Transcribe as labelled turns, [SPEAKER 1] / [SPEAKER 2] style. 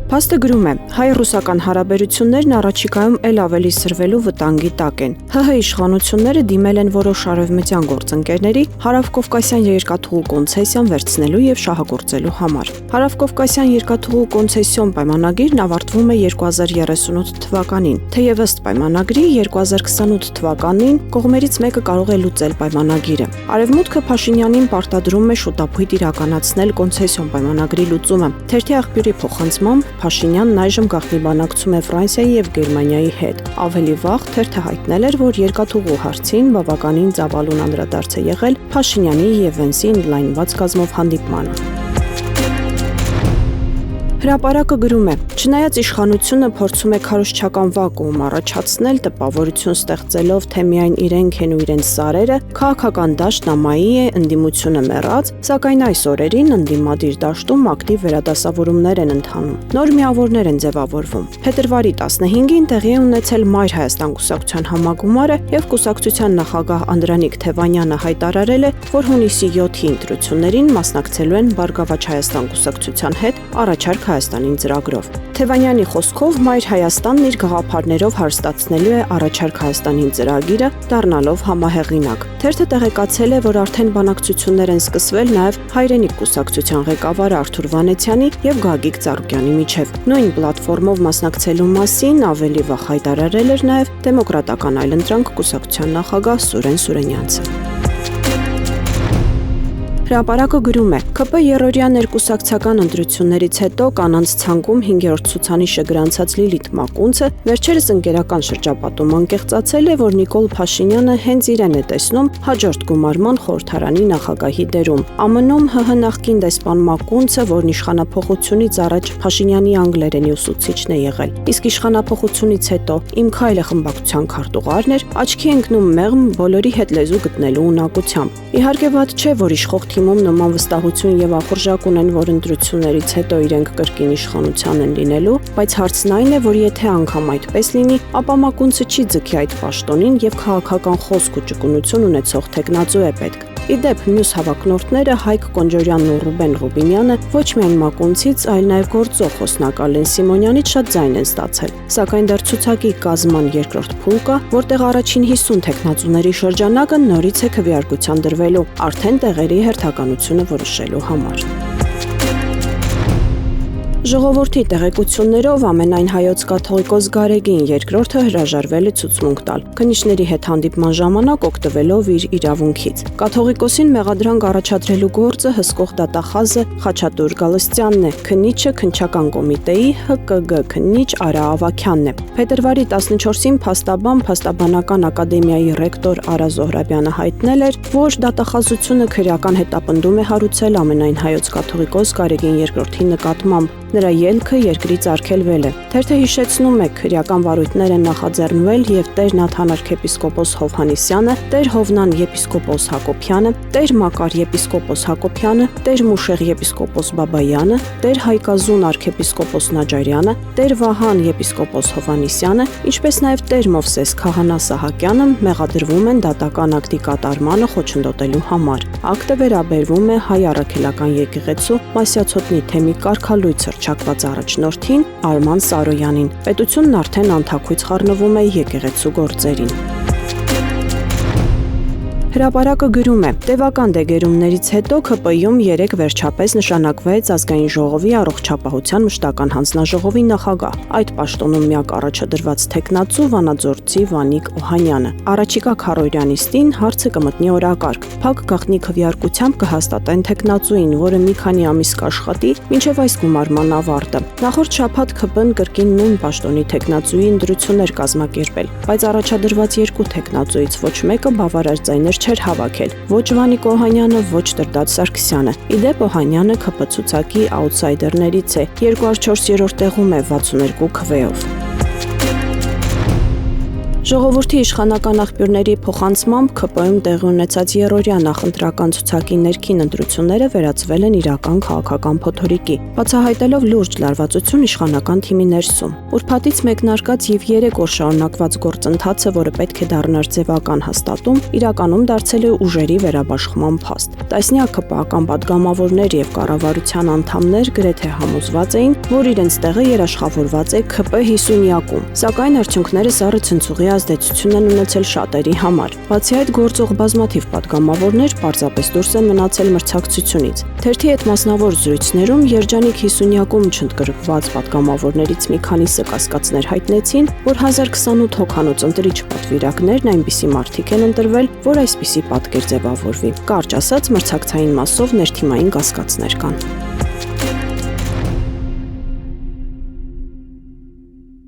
[SPEAKER 1] Փաստը գրում է. հայ-ռուսական հարաբերություններն առաջիկայում ել ավելի սրվելու վտանգի տակ են։ ՀՀ իշխանությունները դիմել են որոշ արևմտյան գործընկերների հարավկովկասյան երկաթուղու կոնցեսիան վերցնելու եւ շահագործելու համար։ Հարավկովկասյան երկաթուղու կոնցեսիոն պայմանագիրն ավարտվում է 2038 թվականին, թեև ըստ պայմանագրի 2028 թվականին կողմերից մեկը կարող է լուծել պայմանագիրը։ Արևմուտքը Փաշինյանին պարտադրում է շուտապույտ իրականացնել կոնցեսիոն պայմանագրի լուծումը։ Թերթի աղբյուրի փոխանցմամբ Փաշինյանն այժմ գաղտնի բանակցում է Ֆրանսիայի եւ Գերմանիայի հետ։ Ավելի վաղ թերթը հայտնել էր, որ երկաթուղու հարցին բավականին ծավալուն անդրադարձ է եղել Փաշինյանի եւ Վենսի ընդլայնված կազմով հանդիպմանը։ Հրապարակը գրում է. չնայած իշխանությունը փորձում է քարոզչական վակուում առաջացնել, տպավորություն ստեղծելով, թե միայն իրենք են ու իրենց սարերը, քաղաքական դաշտն ամայի է, ընդդիմությունը մեռած, սակայն այս օրերին ընդդիմադիր դաշտում ակտիվ վերադասավորումներ են ընթանում։ Նոր միավորներ են ձևավորվում։ Փետրվարի 15-ին տեղի է ունեցել Մայր Հայաստան կուսակցության համագումարը եւ կուսակցության նախագահ Անդրանիկ Թևանյանը հայտարարել է, որ հունիսի 7-ի ընտրություններին մասնակցելու են Բարգավաճ Հայաստան կուսակցության հետ առաջարկ Հայաստանին ծրագրով։ Թևանյանի խոսքով Մայր Հայաստանն իր գաղափարներով հարստացնելու է առաջարկ Հայաստանին ծրագիրը, դառնալով համահեղինակ։ Թերթը տեղեկացել է, որ արդեն բանակցություններ են սկսվել նաև Հայրենիք կուսակցության ղեկավար Արթուր Վանեցյանի եւ Գագիկ Ծառուկյանի միջև։ Նույն պլատֆորմով մասնակցելու մասին ավելի վաղ հայտարարել էր նաև Դեմոկրատական այլընտրանք կուսակցության նախագահ Սուրեն Սուրենյանցը։ Հրապարակը գրում է. ԿՊ երրորդյա ներկուսակցական ընտրություններից հետո կանանց ցանկում 5-րդ ցուցանիշը գրանցած Լիլիթ Մակունցը վերջերս ընկերական շրջապատում անկեղծացել է, որ Նիկոլ Փաշինյանը հենց իրեն է տեսնում հաջորդ գումարման խորհրդարանի նախագահի դերում։ ԱՄՆ-ում ՀՀ նախկին դեսպան Մակունցը, որն իշխանափոխությունից առաջ Փաշինյանի անգլերենի ուսուցիչն է եղել, իսկ իշխանափոխությունից հետո Իմ քայլը խմբակցության քարտուղարն էր, աչքի ընկնում մեղմ բոլորի հետ լեզու գտնելու ունակությամբ։ Իհարկե ված չէ, որ իշխող թիմում նման վստահություն եւ ախորժակ ունեն, որ ընտրություններից հետո իրենք կրկին իշխանության են լինելու, բայց հարցն այն է, որ եթե անգամ այդպես լինի, ապա Մակունցը չի ձգի այդ պաշտոնին եւ քաղաքական խոսք ու ճկունություն ունեցող տեխնացու է պետք։ Իդեպ մյուս հավակնորդները Հայկ Կոնջորյանն ու Ռուբեն Ռուբինյանը ոչ միայն Մակունցից, այլ նաև գործող խոսնակ Ալեն Սիմոնյանից շատ ձայն են ստացել։ Սակայն դեռ ցուցակի կազման երկրորդ փուլ կա, որտեղ առաջին 50 տեխնացուների շրջանակը նորից է քվեարկության դրվելու, արդեն տեղերի հերթականությունը որոշելու համար։ Ժողովրդի տեղեկություններով ամենայն հայոց կաթողիկոս Գարեգին II հրաժարվել է ցուցմունք տալ, քննիչների հետ հանդիպման ժամանակ օգտվելով իր իրավունքից։ Կաթողիկոսին մեղադրանք առաջադրելու գործը հսկող դատախազը Խաչատուր Գալստյանն է, քննիչը քննչական կոմիտեի ՀԿԳ քննիչ Արա Ավագյանն է։ Փետրվարի 14-ին Փաստաբանական ակադեմիայի ռեկտոր Արա Զոհրաբյանը հայտնել էր, որ դատախազությունը քրեական հետապնդում է հարուցել ամենայն հայոց կաթողիկոս Գարեգին II-ի նկատմամբ։ Նրա ելքը երկրից արգելվել է։ Թերթը հիշեցնում է, քրեական վարույթներ են նախաձեռնվել եւ Տեր Նաթան arczepiskopos Հովհաննիսյանը, Տեր Հովնան եպիսկոպոս Հակոբյանը, Տեր Մակար եպիսկոպոս Հակոբյանը, Տեր Մուշեղ եպիսկոպոս Բաբայանը, Տեր Հայկազուն arczepiskopos Նաջարյանը, Տեր Վահան եպիսկոպոս Հովհաննիսյանը, ինչպես նաեւ Տեր Մովսես Քահանա Սահակյանը մեղադրվում են դատական ակտի կատարմանը խոչընդոտելու համար։ Ակտը վերաբերվում է Հայ առաքելական եկեղեցու Մասյացոտնի թեմի կարգալույց հռչակված առաջնորդին Արման Սարոյանին։ Պետությունն արդեն անթաքույց խառնվում է եկեղեցու գործերին։ Հրապարակը գրում է. տևական դեգերումներից հետո ՔՊ-ում 3 վերջապես նշանակվեց ազգային ժողովի առողջապահության մշտական հանձնաժողովի նախագահ։ Այդ պաշտոնում միակ առաջադրված տեխնացու Վանաձորցի Վանիկ Օհանյանը։ Առաջիկա քառօրյանիստին հարցը կմտնի օրակարգ։ Փակ գաղտնի քվեարկությամբ կհաստատեն տեխնացուին, որը մի քանի ամիս կաշխատի մինչև այս գումարման ավարտը։ Նախորդ շաբաթ ՔՊ-ն կրկին նույն պաշտոնի տեխնացուի ընտրություններ կազմակերպել, բայց առաջադրված 2 տեխնացուից ոչ մեկը բավարար ձայներ չէր հավաքել, ոչ Վանիկ Օհանյանը, ոչ Տրդատ Սարգսյանը։ Իդեպ Օհանյանը ՔՊ ցուցակի աութսայդերներից է, 204-րդ տեղում է 62 քվեով։ Ժողովրդի իշխանական աղբյուրների փոխանցմամբ ՔՊ-ում տեղի ունեցած երրորդյա նախընտրական ցուցակի ներքին ընտրությունները վերածվել են իրական քաղաքական փոթորիկի, բացահայտելով լուրջ լարվածություն իշխանական թիմի ներսում։ Ուրբաթից մեկնարկած եւ 3 օր շարունակված գործընթացը, որը պետք է դառնար ձևական հաստատում, իրականում դարձել է ուժերի վերաբաշխման փաստ։ Տասնյակ ՔՊ-ական падգամավորներ եւ կառավարության անդամներ գրեթե համոզված էին, որ իրենց տեղը երաշխավորված է ՔՊ 50-յակում, սակայն արդյունքները սառը ցնցուղի ազդեցություն են ունեցել շատերի համար։ Բացի այդ, գործող բազմաթիվ падգամավորներ պարզապես դուրս են մնացել մրցակցությունից։ Թերթի հետ մասնավոր զրույցներում երջանիկ 50-յակում չընդգրկված падգամավորներից մի քանիսը կասկածներ հայտնեցին, որ 1028 հոգանոց ընտրիչ պատվիրակներն այնպիսի մարդիկ են ընտրվել, որ այսպիսի պատկեր ձևավորվի։ Կարճ ասած, մրցակցային մասով ներթիմային կասկածներ կան։